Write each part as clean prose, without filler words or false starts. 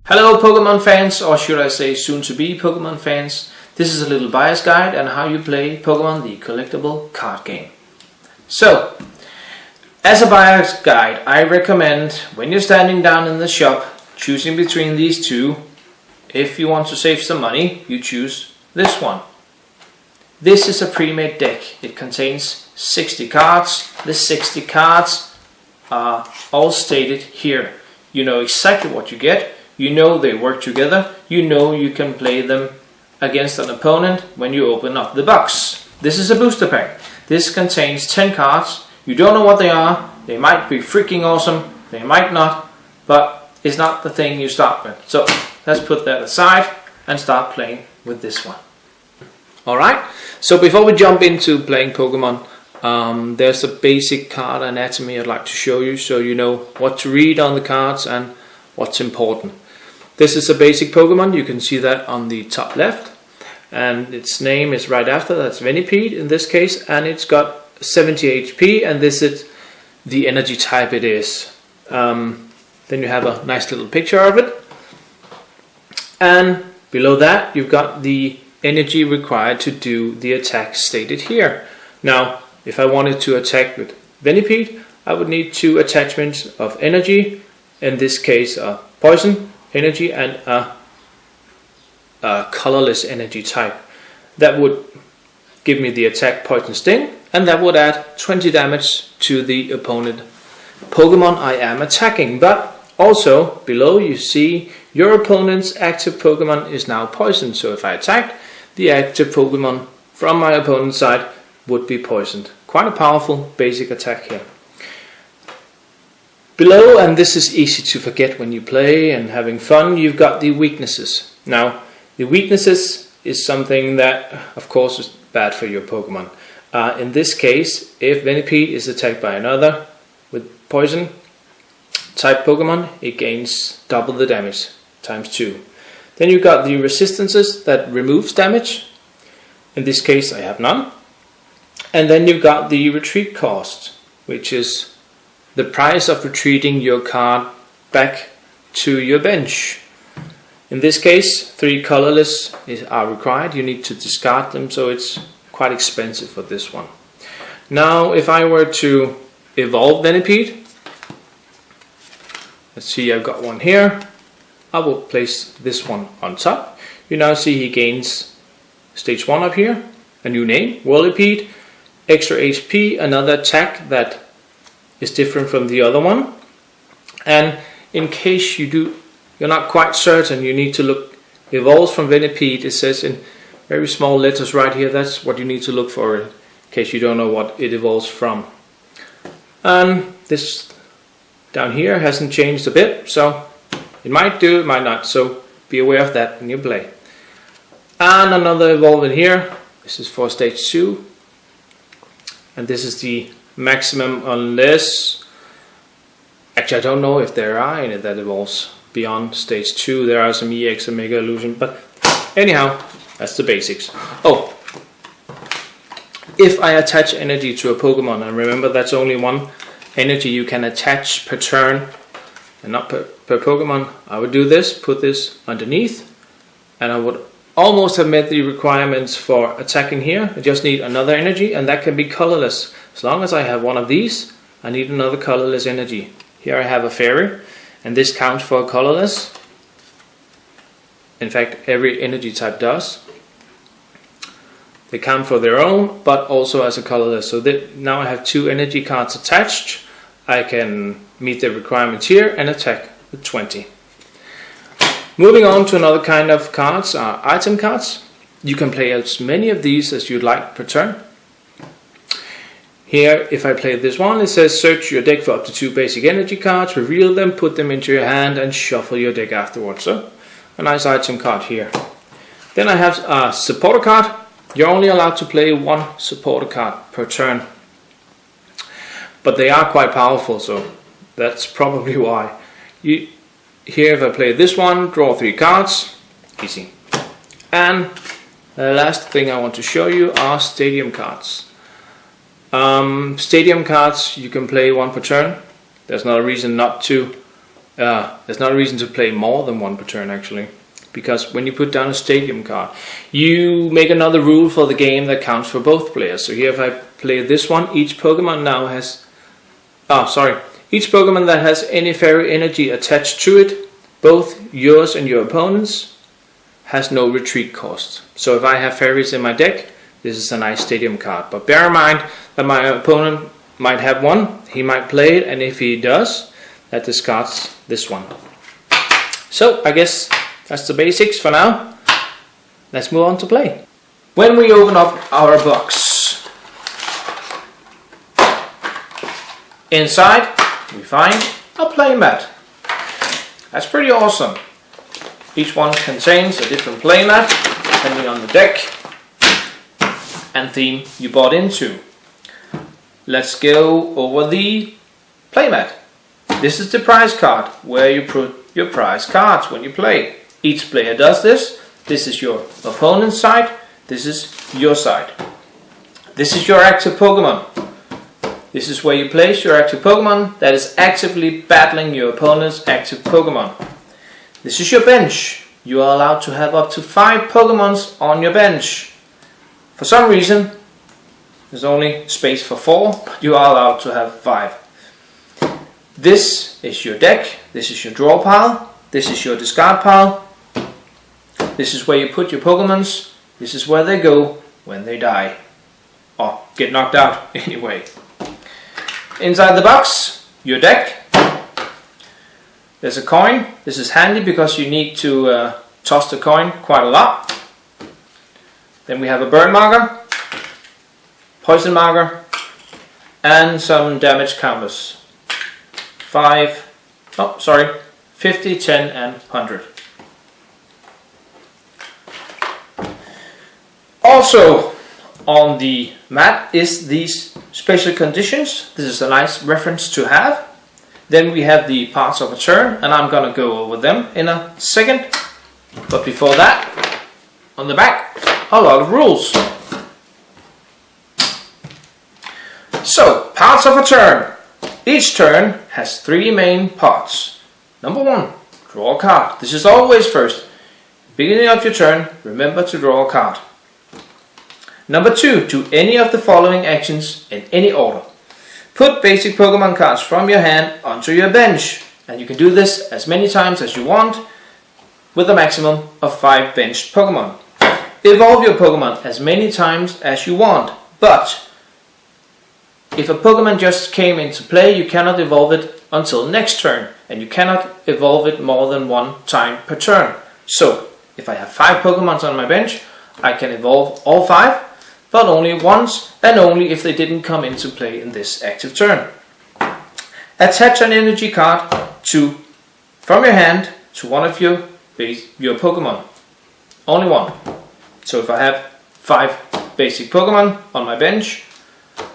Hello Pokemon fans, or should I say soon to be Pokemon fans. This is a little bias guide on how you play Pokemon the collectible card game. So, as a bias guide, I recommend when you're standing down in the shop choosing between these two. If you want to save some money, you choose this one. This is a pre-made deck. It contains 60 cards. The 60 cards are all stated here. You know exactly what you get. You know they work together. You know you can play them against an opponent when you open up the box. This is a booster pack. This contains 10 cards. You don't know what they are. They might be freaking awesome. They might not. But it's not the thing you start with. So let's put that aside and start playing with this one. Alright, so before we jump into playing Pokemon, there's a basic card anatomy I'd like to show you so you know what to read on the cards and what's important. This is a basic Pokemon. You can see that on the top left, and its name is right after. That's Venipede in this case, and it's got 70 HP, and this is the energy type it is. Then you have a nice little picture of it, and below that you've got the energy required to do the attack stated here. Now if I wanted to attack with Venipede, I would need 2 attachments of energy, in this case a poison energy and a colorless energy type. That would give me the attack Poison Sting, and that would add 20 damage to the opponent Pokemon I am attacking. But also below you see your opponent's active Pokemon is now poisoned, so if I attacked, the active Pokemon from my opponent's side would be poisoned. Quite a powerful basic attack here. Below, and this is easy to forget when you play and having fun, you've got the weaknesses. Now, the weaknesses is something that, of course, is bad for your Pokemon. In this case, if Venipede is attacked by another with poison type Pokemon, it gains double the damage, times 2. Then you've got the resistances that removes damage. In this case, I have none. And then you've got the retreat cost, which is the price of retreating your card back to your bench. In this case, 3 colorless are required. You need to discard them, so it's quite expensive for this one. Now, if I were to evolve Venipede, let's see, I've got one here. I will place this one on top. You now see he gains stage 1 up here, a new name, Whirlipede, extra HP, another attack that is different from the other one. And in case you're not quite certain, you need to look, evolves from Venipede. It says in very small letters right here, that's what you need to look for in case you don't know what it evolves from. And this down here hasn't changed a bit, so it might do, it might not, so be aware of that when you play. And another evolve in here. This is for stage 2, and this is the maximum, unless, actually I don't know if there are any that evolves beyond stage 2. There are some EX and Mega Illusion, but anyhow, that's the basics. Oh, if I attach energy to a Pokemon, and remember that's only one energy you can attach per turn and not per Pokemon, I would do this, put this underneath, and I would almost have met the requirements for attacking here. I just need another energy, and that can be colorless. As long as I have one of these, I need another colorless energy. Here I have a fairy, and this counts for a colorless. In fact, every energy type does. They count for their own, but also as a colorless. So now I have 2 energy cards attached. I can meet the requirements here and attack with 20. Moving on to another kind of cards are item cards. You can play as many of these as you'd like per turn. Here, if I play this one, it says search your deck for up to 2 basic energy cards, reveal them, put them into your hand, and shuffle your deck afterwards. So, a nice item card here. Then I have a supporter card. You're only allowed to play 1 supporter card per turn. But they are quite powerful, so that's probably why. Here, if I play this one, draw 3 cards, easy. And the last thing I want to show you are stadium cards. Stadium cards, you can play 1 per turn. There's no reason not to There's not a reason to play more than one per turn actually. Because when you put down a stadium card, you make another rule for the game that counts for both players. So here if I play this one, each Pokemon now has... Each Pokemon that has any fairy energy attached to it, both yours and your opponent's, has no retreat cost. So if I have fairies in my deck, this is a nice stadium card. But bear in mind that my opponent might have one, he might play it, and if he does, that discards this one. So I guess that's the basics for now. Let's move on to play. When we open up our box, inside we find a playmat. That's pretty awesome. Each one contains a different playmat depending on the deck and theme you bought into. Let's go over the playmat. This is the prize card where you put your prize cards when you play. Each player does this. This is your opponent's side. This is your side. This is your active Pokemon. This is where you place your active Pokemon that is actively battling your opponent's active Pokemon. This is your bench. You are allowed to have up to 5 Pokemons on your bench. For some reason, there's only space for 4, but you are allowed to have 5. This is your deck. This is your draw pile. This is your discard pile. This is where you put your Pokemons. This is where they go when they die. Or get knocked out anyway. Inside the box, your deck. There's a coin. This is handy because you need to toss the coin quite a lot. Then we have a burn marker, poison marker, and some damage counters. 50, 10 and 100. Also on the mat is these special conditions. This is a nice reference to have. Then we have the parts of a turn, and I'm gonna go over them in a second. But before that, on the back, a lot of rules. So, parts of a turn. Each turn has 3 main parts. Number 1, draw a card. This is always first. Beginning of your turn, remember to draw a card. Number 2, do any of the following actions in any order. Put basic Pokemon cards from your hand onto your bench. And you can do this as many times as you want with a maximum of 5 benched Pokemon. Evolve your Pokemon as many times as you want, but if a Pokemon just came into play, you cannot evolve it until next turn, and you cannot evolve it more than 1 time per turn. So, if I have 5 Pokemons on my bench, I can evolve all 5, but only once, and only if they didn't come into play in this active turn. Attach an energy card from your hand to one of your Pokemon. Only one. So if I have 5 basic Pokemon on my bench,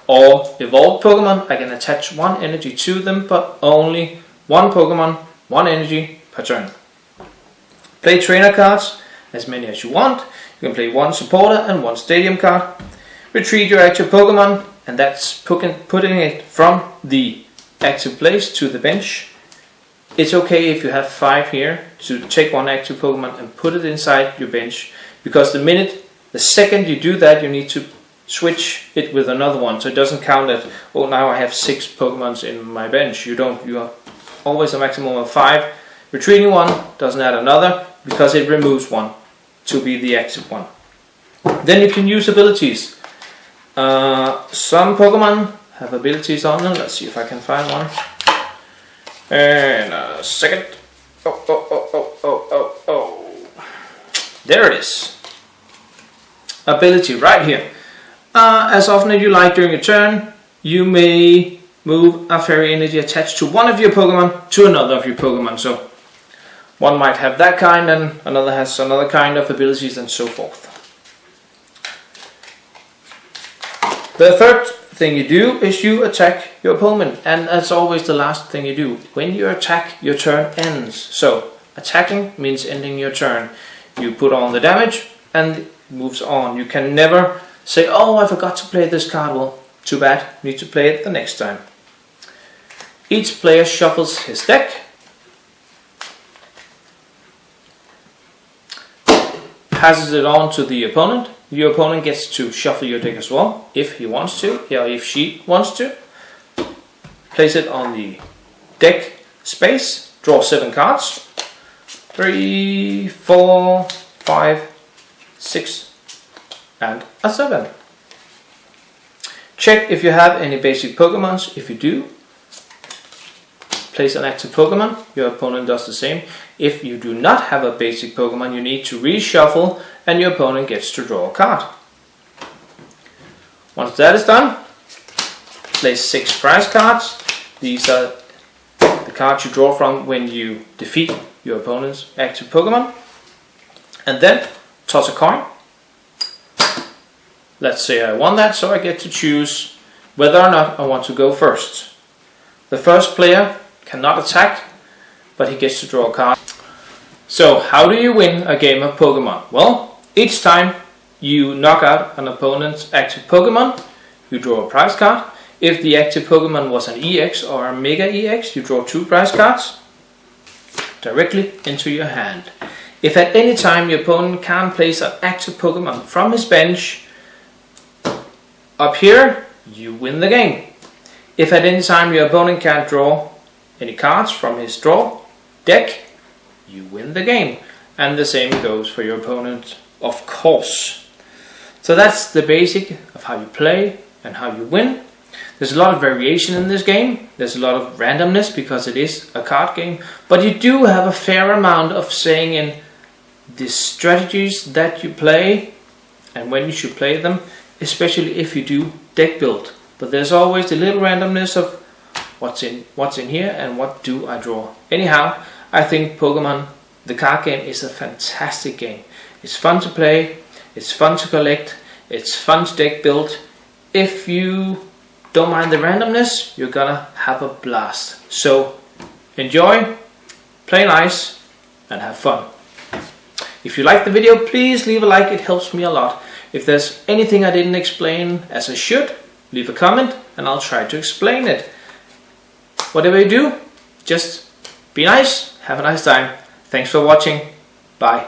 or evolved Pokemon, I can attach 1 energy to them, but only 1 Pokemon, 1 energy per turn. Play trainer cards, as many as you want. You can play 1 supporter and 1 stadium card. Retrieve your active Pokemon, and that's putting it from the active place to the bench. It's okay if you have 5 here to take 1 active Pokemon and put it inside your bench, because the second you do that, you need to switch it with another one, so it doesn't count as, oh, now I have 6 Pokemons in my bench. You are always a maximum of 5. Retreating 1 doesn't add another, because it removes 1 to be the active one. Then you can use abilities. Some Pokemon have abilities on them. Let's see if I can find one. In a second. Oh. There it is. Ability right here. As often as you like during a turn, you may move a fairy energy attached to one of your Pokemon to another of your Pokemon. So one might have that kind and another has another kind of abilities and so forth. The third thing you do is you attack your opponent, and that's always the last thing you do. When you attack, your turn ends. So attacking means ending your turn. You put on the damage and it moves on. You can never say, oh, I forgot to play this card. Well, too bad, you need to play it the next time. Each player shuffles his deck passes it on to the opponent. Your opponent gets to shuffle your deck as well, if he wants to, or if she wants to. Place it on the deck space, draw 7 cards. 3, 4, 5, 6, and a 7. Check if you have any basic Pokemons. If you do, place an active Pokemon. Your opponent does the same. If you do not have a basic Pokemon, you need to reshuffle and your opponent gets to draw a card. Once that is done, place 6 prize cards. These are the cards you draw from when you defeat your opponent's active Pokemon. And then toss a coin. Let's say I won that, so I get to choose whether or not I want to go first. The first player cannot attack, but he gets to draw a card. So how do you win a game of Pokemon? Well, each time you knock out an opponent's active Pokemon, you draw a prize card. If the active Pokemon was an EX or a Mega EX, you draw 2 prize cards directly into your hand. If at any time your opponent can't place an active Pokemon from his bench up here, you win the game. If at any time your opponent can't draw any cards from his draw deck, you win the game. And the same goes for your opponent, of course. So that's the basic of how you play and how you win. There's a lot of variation in this game. There's a lot of randomness because it is a card game. But you do have a fair amount of saying in the strategies that you play and when you should play them, especially if you do deck build. But there's always the little randomness of what's in here and what do I draw. Anyhow, I think Pokemon The Card Game is a fantastic game. It's fun to play, it's fun to collect, it's fun to deck build. If you don't mind the randomness, you're gonna have a blast. So enjoy, play nice, and have fun. If you like the video, please leave a like, it helps me a lot. If there's anything I didn't explain as I should, leave a comment and I'll try to explain it. Whatever you do, just be nice, have a nice time. Thanks for watching, bye.